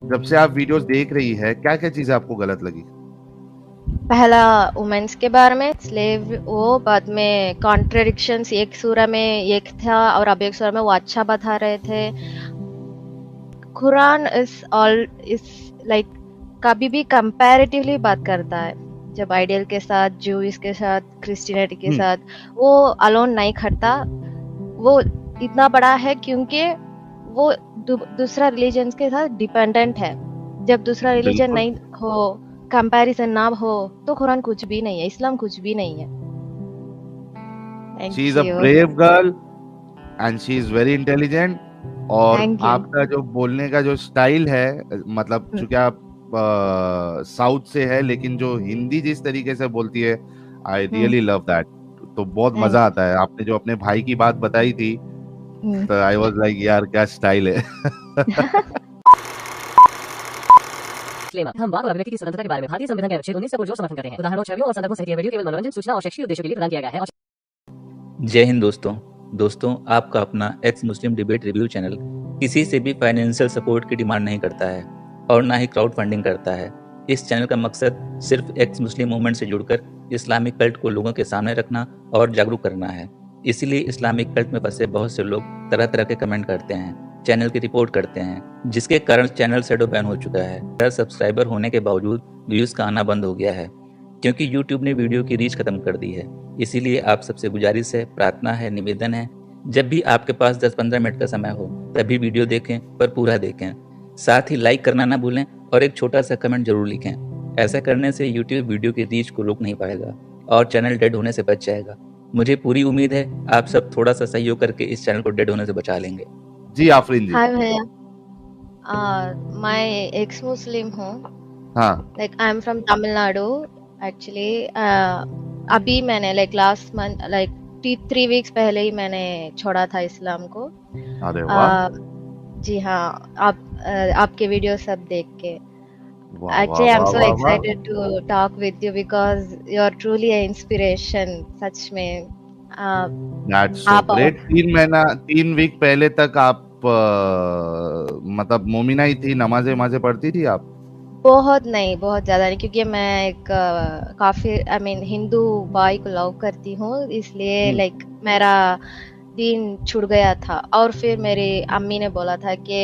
जब से आप वीडियोस देख रही है, क्या क्या चीजें आपको गलत लगी? पहला वुमेन्स के बारे में स्लेव, वो बाद में कॉन्ट्रडिक्शंस, एक सूरा में एक था और अब एक सूरा में वो अच्छा बता रहे थे। कुरान इस लाइक कभी भी कंपैरेटिवली बात करता है, जब आइडियल के साथ, ज्यूइश के साथ, क्रिश्चियनिटी के साथ, वो अलोन नहीं खड़ता। वो इतना बड़ा है क्योंकि वो दूसरा रिलीजन के साथ डिपेंडेंट है। जब दूसरा रिलीजन बिल्कुल। नहीं हो, कंपैरिजन ना हो, तो कुरान कुछ भी नहीं है, इस्लाम कुछ भी नहीं है। She thank is a you. Brave girl and she is very intelligent. और थैंक यू। आपका जो बोलने का जो स्टाइल है, मतलब चूंकि आप साउथ से है, लेकिन जो हिंदी जिस तरीके से बोलती है, आई रियली लव दैट। तो बहुत मजा थैंक आता है। आपने जो अपने भाई की बात बताई थी, यू। तो आई वाज लाइक यार क्या स्टाइल है। Disclaimer, हम वाक और अभिव्यक्ति की स्वतंत्रता के बारे में भारतीय संविधान के अनुच्छेद 19 को जोर समर्थन करते हैं। उदाहरणों, छवियों और संदर्भों सहित यह वीडियो केवल मनोरंजन, सूचना और शैक्षिक उद्देश्यों के लिए प्रदान किया गया है। जय हिंद दोस्तों, आपका अपना एक्स मुस्लिम डिबेट रिव्यू चैनल किसी से भी फाइनेंशियल सपोर्ट की डिमांड नहीं करता है और ना ही क्राउड फंडिंग करता है। इस चैनल का मकसद सिर्फ एक्स मुस्लिम मूवमेंट से जुड़कर इस्लामिक कल्ट को लोगों के सामने रखना और जागरूक करना है। इसीलिए इस्लामिक कल्ट में फंसे बहुत से लोग तरह तरह के कमेंट करते हैं, चैनल की रिपोर्ट करते हैं, जिसके कारण चैनल शैडो बैन हो चुका है। सब्सक्राइबर होने के बावजूद व्यूज का आना बंद हो गया है क्योंकि यूट्यूब ने वीडियो की रीच खत्म कर दी है। इसीलिए आप सबसे गुजारिश है, प्रार्थना है, निवेदन है, जब भी आपके पास 10-15 मिनट का समय हो तभी वीडियो देखें, पर पूरा देखें। साथ ही लाइक करना ना भूलें और एक छोटा सा कमेंट जरूर लिखें। ऐसा करने से यूट्यूब वीडियो की रीच को रोक नहीं पाएगा और चैनल डेड होने से बच जाएगा। मुझे पूरी उम्मीद है आप सब थोड़ा सा सहयोग करके इस चैनल को डेड होने से बचा लेंगे। जी आफरीन जी। हाय भैया, मैं एक्स मुस्लिम हूँ। हाँ। Like I am from Tamil Nadu actually. अभी मैंने like last month, like 3 weeks पहले ही मैंने छोड़ा था इस्लाम को। अरे वाह। जी हाँ, आपके वीडियो सब देख के वाह वाह एक्चुअली आई एम वाह सो वाह वाह। Excited to talk with you because you are truly a inspiration. सच में दैट्स सो आप ग्रेट। 3 वीक पहले तक आप मतलब मोमिना ही थी, नमाजें वमाजें पढ़ती थी आप? बहुत नहीं, बहुत ज्यादा नहीं, क्योंकि मैं एक काफी आई मीन हिंदू बॉय को लव करती हूँ, इसलिए लाइक मेरा दीन छूट गया था। और फिर मेरी अम्मी ने बोला था कि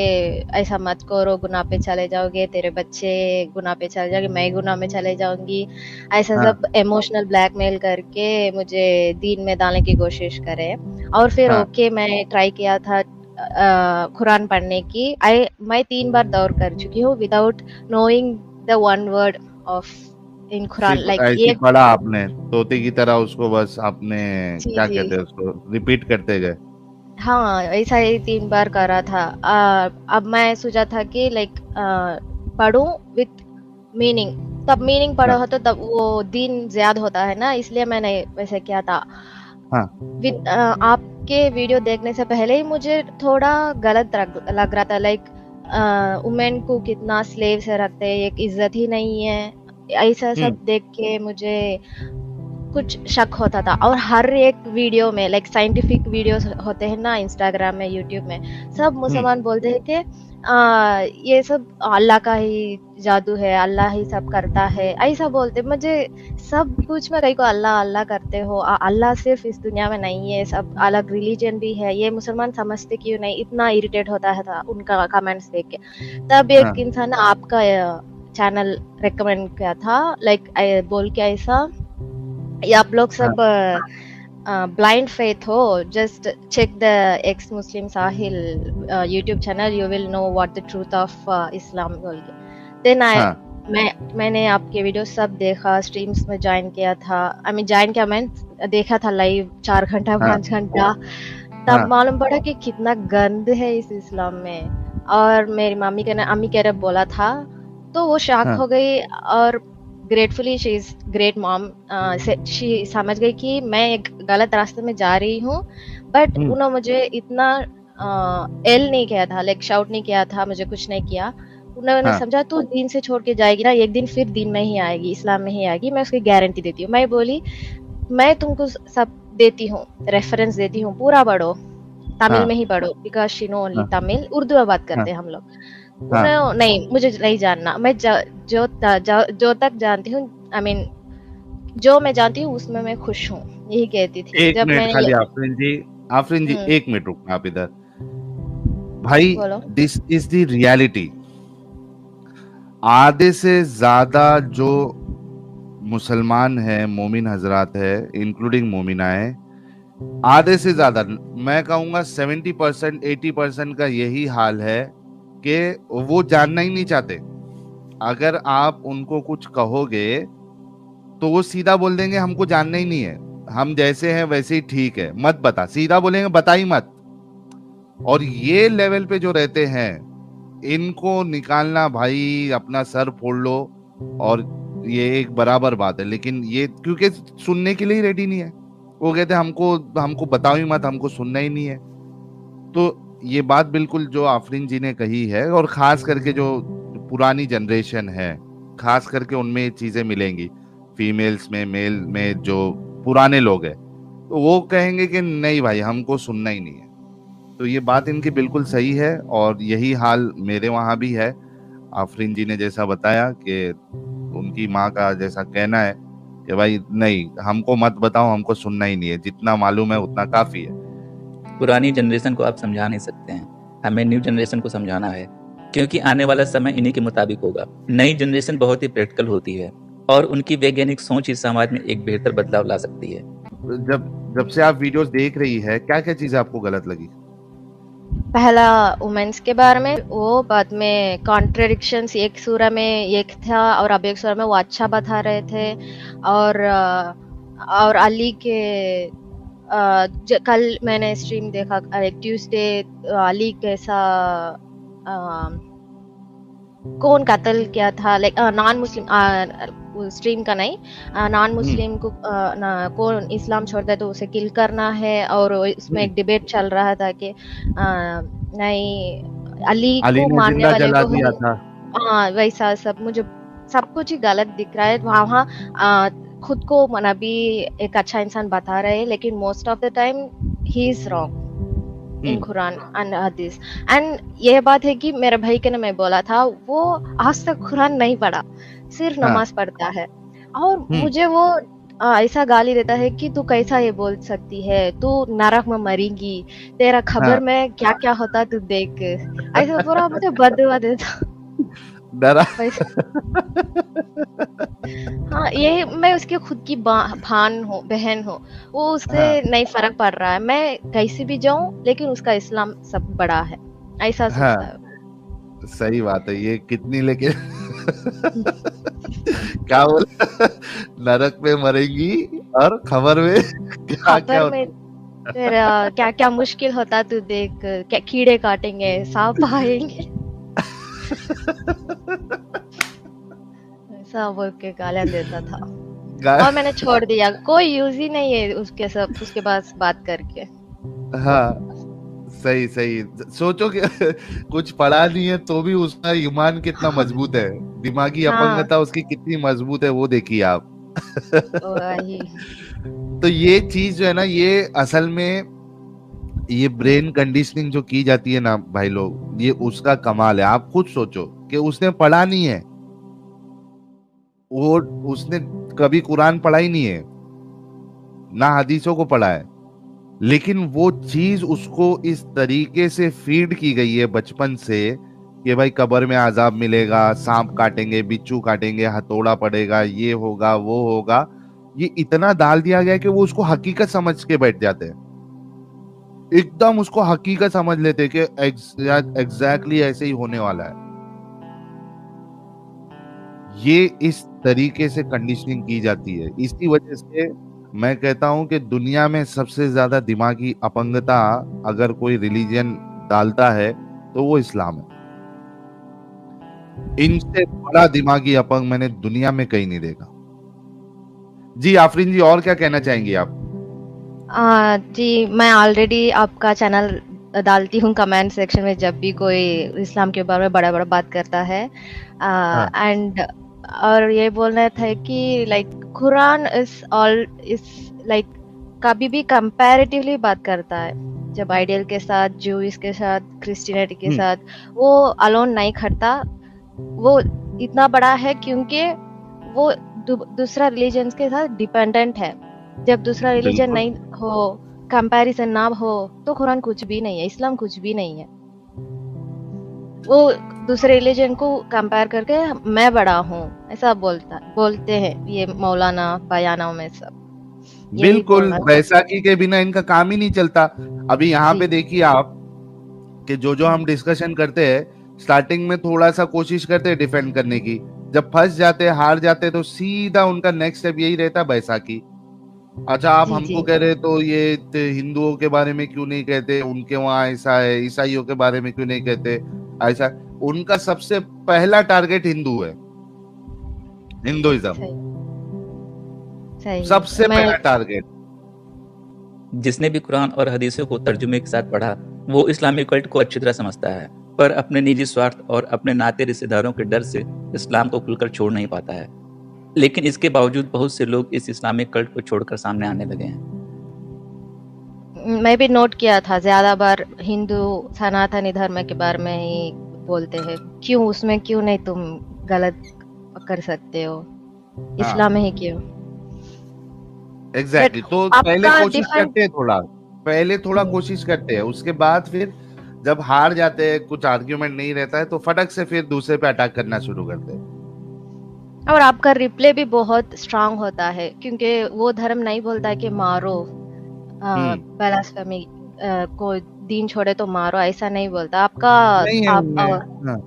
ऐसा मत करो, गुनाह पे चले जाओगे, तेरे बच्चे गुनाह पे चले जाओगे, मैं गुनाह में चले जाऊंगी, ऐसा हाँ सब इमोशनल ब्लैकमेल करके मुझे दीन में डालने की कोशिश करे। और फिर हाँ। ओके, मैं ट्राई किया था कुरान पढ़ने की। मैं 3 बार दौर कर चुकी हूँ without knowing the one word of in Quran, सिर्फ लाइक ऐसे ही ये। पढ़ा आपने, तोते की तरह उसको, बस आपने जी क्या जी कहते हैं उसको, रिपीट करते गए। हाँ, ऐसा ही 3 बार करा था। अब मैं सोचा था कि लाइक पढ़ूं विथ मीनिंग, तब मीनिंग पढ़ा हाँ हो तो तब वो दिन ज्यादा होता है ना, इसलिए मैंने वैसे किया था। हाँ। आपके वीडियो देखने से पहले ही मुझे थोड़ा गलत लग रहा था, लाइक वुमेन को कितना स्लेव से रखते हैं, एक इज्जत ही नहीं है, ऐसा सब देख के मुझे कुछ शक होता था। और हर एक वीडियो में लाइक साइंटिफिक वीडियोस होते हैं ना इंस्टाग्राम में, यूट्यूब में, सब मुसलमान बोलते हैं कि ये सब अल्लाह का ही जादू है, अल्लाह ही सब करता है, ऐसा बोलते। मुझे सब कुछ में कहीं को अल्लाह अल्लाह करते हो, अल्लाह सिर्फ इस दुनिया में नहीं है, सब अलग रिलीजन भी है, ये मुसलमान समझते क्यों नहीं? इतना इरिटेट होता है था उनका कमेंट्स देख के। तब एक इंसान ने आपका चैनल रेकमेंड किया था, लाइक बोल के ऐसा, ये आप लोग सब ब्लाइंड फेथ हो, just check the ex Muslim Sahil YouTube channel, you will know what the truth of Islam बोल के। देन मैंने आपके वीडियो सब देखा, स्ट्रीम्स में ज्वाइन किया था। आई मीन ज्वाइन किया, मैं देखा था लाइव 4 घंटा 5 घंटा। तब मालूम पड़ा कि कितना गंद है इस इस्लाम में। और मेरी अम्मी कह रहे बोला था, तो वो शॉक हो गई। और gratefully she is great mom, she समझ गई कि मैं एक गलत रास्ते में जा रही हूँ, बट उन्होंने मुझे इतना एल नहीं किया था, लाइक शाउट नहीं किया था, मुझे कुछ नहीं किया। उन्होंने समझा तू दीन से छोड़ के जाएगी ना, एक दिन फिर दीन में ही आएगी, इस्लाम में ही आएगी, मैं उसकी गारंटी देती हूँ। मैं बोली मैं तुमको सब देती हूँ, रेफरेंस देती हूँ, पूरा पढ़ो, तमिल में ही पढ़ो, because she know only Tamil, Urdu में बात करते हैं हम लोग। उन्हें नहीं, मुझे नहीं जानना। मैं जो तक जानती हूँ, आई मीन जो मैं जानती हूँ उसमें मैं खुश हूँ, यही कहती थी एक जब मिनट मैंने खाली आफरीन जी, 1 मिनट रुकना आप इधर। भाई बोलो। This is the reality. आधे से ज्यादा जो मुसलमान है, मोमिन हजरात है, इंक्लूडिंग मोमिनाएं, आधे से ज्यादा, मैं कहूंगा 70%, 80% का यही हाल है कि वो जानना ही नहीं चाहते। अगर आप उनको कुछ कहोगे तो वो सीधा बोल देंगे हमको जानना ही नहीं है, हम जैसे हैं वैसे ही ठीक है, मत बता, सीधा बोलेंगे बता ही मत। और ये लेवल पे जो रहते हैं, इनको निकालना भाई अपना सर फोड़ लो, और ये एक बराबर बात है। लेकिन ये क्योंकि सुनने के लिए ही रेडी नहीं है, वो कहते हैं हमको हमको बताओ ही मत, हमको सुनना ही नहीं है। तो ये बात बिल्कुल जो आफरीन जी ने कही है, और खास करके जो पुरानी जनरेशन है, खास करके उनमें ये चीजें मिलेंगी, फीमेल्स में, मेल में जो पुराने लोग हैं, तो वो कहेंगे कि नहीं भाई हमको सुनना ही नहीं है। तो ये बात इनकी बिल्कुल सही है, और यही हाल मेरे वहां भी है। आफरीन जी ने जैसा बताया कि उनकी माँ का जैसा कहना है कि भाई नहीं, हमको मत बताओ, हमको सुनना ही नहीं है, जितना मालूम है उतना काफी है। पुरानी जनरेशन को आप समझा नहीं सकते हैं, हमें न्यू जनरेशन को समझाना है, क्योंकि आने वाला समय इन्हीं के मुताबिक होगा। नई जनरेशन बहुत ही प्रैक्टिकल होती है और उनकी वैज्ञानिक सोच ही समाज में एक बेहतर बदलाव ला सकती है। जब जब से आप वीडियोस देख रही है, क्या क्या चीजें आपको गलत लगी? पहला वुमेन्स के बारे में, वो बाद में कॉन्ट्रडिक्शंस, एक सूरा में एक था और अब एक सूरा में वो अच्छा बता रहे थे। और अली के कल मैंने स्ट्रीम देखा, ट्यूसडे, अली कैसा कौन कत्ल किया था, लाइक नॉन मुस्लिम, स्ट्रीम का नहीं, नॉन मुस्लिम को कौन इस्लाम छोड़ता है तो उसे किल करना है। और इसमें एक डिबेट चल रहा था कि नहीं, अली को ने मारने जिंदा वाले जला को दिया था। हाँ वैसा सब, मुझे सब कुछ ही गलत दिख रहा है वहाँ। खुद को मना भी एक अच्छा इंसान बता रहे हैं, लेकिन most of the time he is wrong in Quran and हदीस। एंड ये बात है कि मेरे भाई के ने मैं बोला था, वो आज तक कुरान नहीं पढ़ा, सिर्फ नमाज पढ़ता है। और मुझे वो ऐसा गाली देता है कि तू कैसा ये बोल सकती है, तू नरक में मरेगी, तेरा खबर में क्या क्या होता तू देख, ऐसा पूरा मुझे बददुआ देता। डरा। हाँ, ये मैं उसके खुद की बहन हूँ, वो उससे नहीं फर्क पड़ रहा है, मैं कैसे भी जाऊं, लेकिन उसका इस्लाम सब बड़ा है, ऐसा सोचता है। सही बात है। ये कितनी लेके क्या बोला, नरक में मरेगी और खबर में क्या क्या खबर में तेरा क्या क्या मुश्किल होता तू देख, क्या कीड़े काटेंगे, सांप आएंगे, ऐसा बोल के गालियां देता था। और मैंने छोड़ दिया, कोई यूज ही नहीं है उसके पास बात करके। हाँ सही सही। सोचो कि कुछ पढ़ा नहीं है तो भी उसका ईमान कितना मजबूत है, दिमागी अपंगता उसकी कितनी मजबूत है, वो देखिए आप। तो ये चीज जो है ना, ये असल में ये ब्रेन कंडीशनिंग जो की जाती है ना भाई लोग, ये उसका कमाल है। आप खुद सोचो कि उसने पढ़ा नहीं है, वो उसने कभी कुरान पढ़ा ही नहीं है, ना हदीसों को पढ़ा है, लेकिन वो चीज उसको इस तरीके से फीड की गई है बचपन से कि भाई कब्र में अजाब मिलेगा, सांप काटेंगे, बिच्छू काटेंगे, हथौड़ा पड़ेगा, ये होगा वो होगा, ये इतना डाल दिया गया कि वो उसको हकीकत समझ के बैठ जाते हैं, एकदम उसको हकीकत समझ लेते कि एग्जैक्टली ऐसे ही होने वाला है। ये इस तरीके से कंडीशनिंग की जाती है। इसी वजह से मैं कहता हूं कि दुनिया में सबसे ज्यादा दिमागी अपंगता अगर कोई रिलीजन डालता है तो वो इस्लाम है। इनसे बड़ा दिमागी अपंग मैंने दुनिया में कहीं नहीं देखा। जी आफरीन जी, और क्या कहना चाहेंगी आप? जी, मैं ऑलरेडी आपका चैनल डालती हूँ कमेंट सेक्शन में जब भी कोई इस्लाम के बारे में बड़ा बड़ा बात करता है। एंड और ये बोलना था कि लाइक कुरान इज लाइक कभी भी कंपैरेटिवली बात करता है, जब आइडियल के साथ, ज्यूइश के साथ, क्रिश्चियनिटी के हम्म, साथ, वो अलोन नहीं खड़ता। वो इतना बड़ा है क्योंकि वो दूसरा रिलीजन के साथ डिपेंडेंट है। जब दूसरा रिलीजन बिल्कुल नहीं हो, कंपैरिजन ना हो, तो कुरान कुछ भी नहीं है, इस्लाम कुछ भी नहीं है। वो दूसरे रिलीजन को कंपेयर करके मैं बड़ा हूँ ऐसा बोलते हैं ये मौलाना बयानों में सब यही बिल्कुल बोलना चाहते बैसाखी के बिना इनका काम ही नहीं चलता। अभी यहाँ जी पे देखिए आप कि जो हम डिस्कशन करते हैं स्टार्टिंग में थोड़ा सा कोशिश करते हैं डिफेंड करने की, जब फंस जाते हैं हार जाते हैं तो सीधा उनका नेक्स्ट स्टेप यही रहता है बैसाखी। अच्छा आप जी हमको जी कह रहे तो ये हिंदुओं के बारे में क्यों नहीं कहते, उनके वहां ऐसा है, ईसाइयों के बारे में क्यों नहीं कहते ऐसा। उनका सबसे पहला टारगेट हिंदू है, हिंदुइज्म सही सही है सबसे मैं पहला टारगेट। जिसने भी कुरान और हदीसों को तर्जुमे के साथ पढ़ा वो इस्लामिक कल्ट को अच्छी तरह समझता है, पर अपने निजी स्वार्थ और अपने नाते रिश्तेदारों के डर से इस्लाम को खुलकर छोड़ नहीं पाता है। लेकिन इसके बावजूद बहुत से लोग इस इस्लामिक कल्ट को छोड़कर सामने आने लगे हैं। मैं भी नोट किया था ज्यादा बार हिंदू सनातनी धर्म के बारे में ही बोलते हैं। क्यों उसमें क्यों नहीं तुम गलत कर सकते हो, हाँ इस्लाम में ही क्यों? एग्जैक्टली बट तो पहले आपका कोशिश डिफरेंट करते हैं थोड़ा कोशिश करते हैं, उसके बाद फिर जब हार जाते हैं कुछ आर्ग्यूमेंट नहीं रहता है तो फटक से फिर दूसरे पे अटैक करना शुरू करते हैं। और आपका रिप्ले भी बहुत स्ट्रांग होता है क्योंकि वो धर्म नहीं बोलता है कि मारो, हम्म ब्लास्फेमी, कोई दीन छोड़े तो मारो, ऐसा नहीं बोलता आपका। नहीं है आप उनमें। और हाँ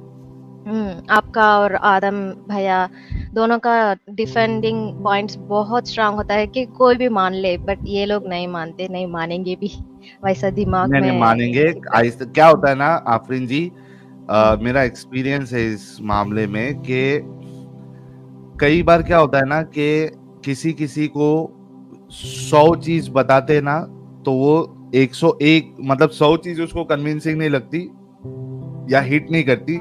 आपका और आदम भैया दोनों का डिफेंडिंग पॉइंट्स बहुत स्ट्रांग होता है कि कोई भी मान ले, बट ये लोग नहीं मानते, नहीं मानेंगे भी वैसा दिमाग नहीं नहीं में मानेंगे। फिक्र। क्या होता है ना आफरीन जी, मेरा एक्सपीरियंस है इस मामले में कि कई बार क्या होता है ना कि किसी किसी को 100 चीज बताते ना तो वो 101 मतलब 100 चीज उसको कन्विंसिंग नहीं लगती या हिट नहीं करती,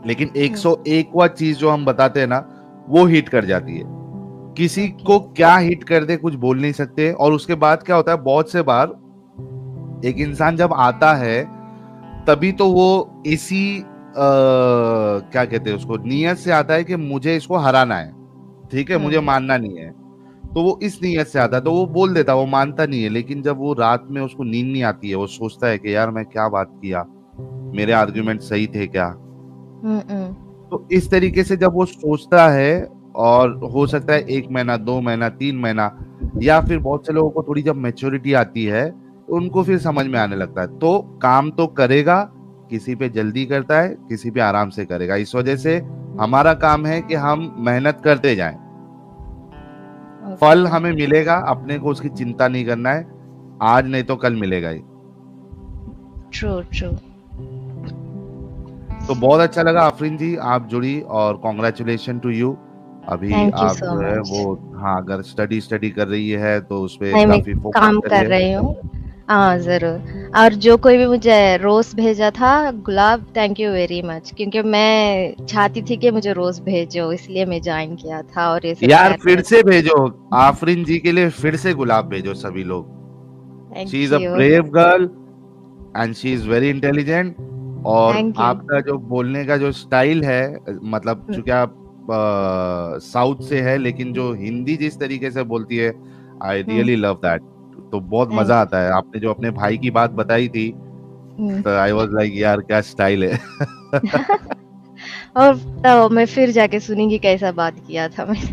लेकिन 101वां चीज जो हम बताते हैं ना वो हिट कर जाती है। किसी ओके को क्या हिट कर दे कुछ बोल नहीं सकते। और उसके बाद क्या होता है बहुत से बार एक इंसान जब आता है तभी तो वो इसी क्या कहते हैं उसको नियत से आता है कि मुझे इसको हराना है, ठीक है, मुझे मानना नहीं है। तो वो इस नियत से आता है तो वो बोल देता है, वो मानता नहीं है। लेकिन जब वो रात में उसको नींद नहीं आती है वो सोचता है कि यार मैं क्या बात किया, मेरे आर्ग्यूमेंट सही थे क्या। तो इस तरीके से जब वो सोचता है और हो सकता है 1 महीना 2 महीना 3 महीना या फिर बहुत से लोगों को थोड़ी जब मेच्योरिटी आती है तो उनको फिर समझ में आने लगता है। तो काम तो करेगा, किसी पे जल्दी करता है किसी पे आराम से करेगा। इस वजह से हमारा काम है कि हम मेहनत करते जाएं, फल हमें मिलेगा, अपने को उसकी चिंता नहीं करना है, आज नहीं तो कल मिलेगा ही। True true. तो बहुत अच्छा लगा आफरीन जी आप जुड़ी और कॉन्ग्रेचुलेशन टू यू। अभी थैंक यू आप सो जो है मच। वो हाँ अगर स्टडी कर रही है तो उस पे नहीं, मैं काफी फोकस काम कर करिए। रही हूँ। हाँ जरूर। और जो कोई भी मुझे रोज भेजा था गुलाब, थैंक यू वेरी मच, क्योंकि मैं चाहती थी कि मुझे रोज भेजो, इसलिए मैं ज्वाइन किया था और ये सब यार तैयार फिर किया से भेजो आफरीन जी के लिए, फिर से गुलाब भेजो सभी लोग। था। She is thank a you brave girl and she is very intelligent. और थैंक यू। आपका जो बोलने का जो स्टाइल है, मतलब चूंकि आप साउथ से है लेकिन जो हिंदी जिस तरीके से बोलती है आई रियली लव दैट। तो बहुत मजा थैंक आता है। आपने जो अपने भाई की बात बताई थी यू। तो आई वाज लाइक यार क्या स्टाइल है। और तो मैं फिर जाके सुनूंगी कैसा बात किया था मैंने।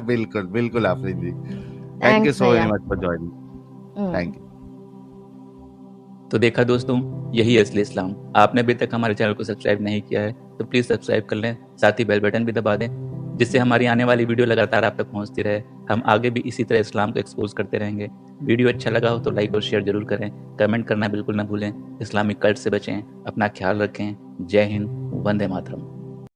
बिल्कुल बिल्कुल आफरीन जी, थैंक यू थैंक्स सो भैया। Very much for joining. Thank you. तो देखा दोस्तों, यही है असली इस्लाम। आपने अभी तक हमारे चैनल को सब्सक्राइब नहीं किया है तो प्लीज़ सब्सक्राइब कर लें, साथ ही बेल बटन भी दबा दें जिससे हमारी आने वाली वीडियो लगातार आप तक पहुंचती रहे। हम आगे भी इसी तरह इस्लाम को एक्सपोज करते रहेंगे। वीडियो अच्छा लगा हो तो लाइक और शेयर जरूर करें, कमेंट करना बिल्कुल ना भूलें। इस्लामिक कल्ट से बचें, अपना ख्याल रखें। जय हिंद, वंदे मातरम।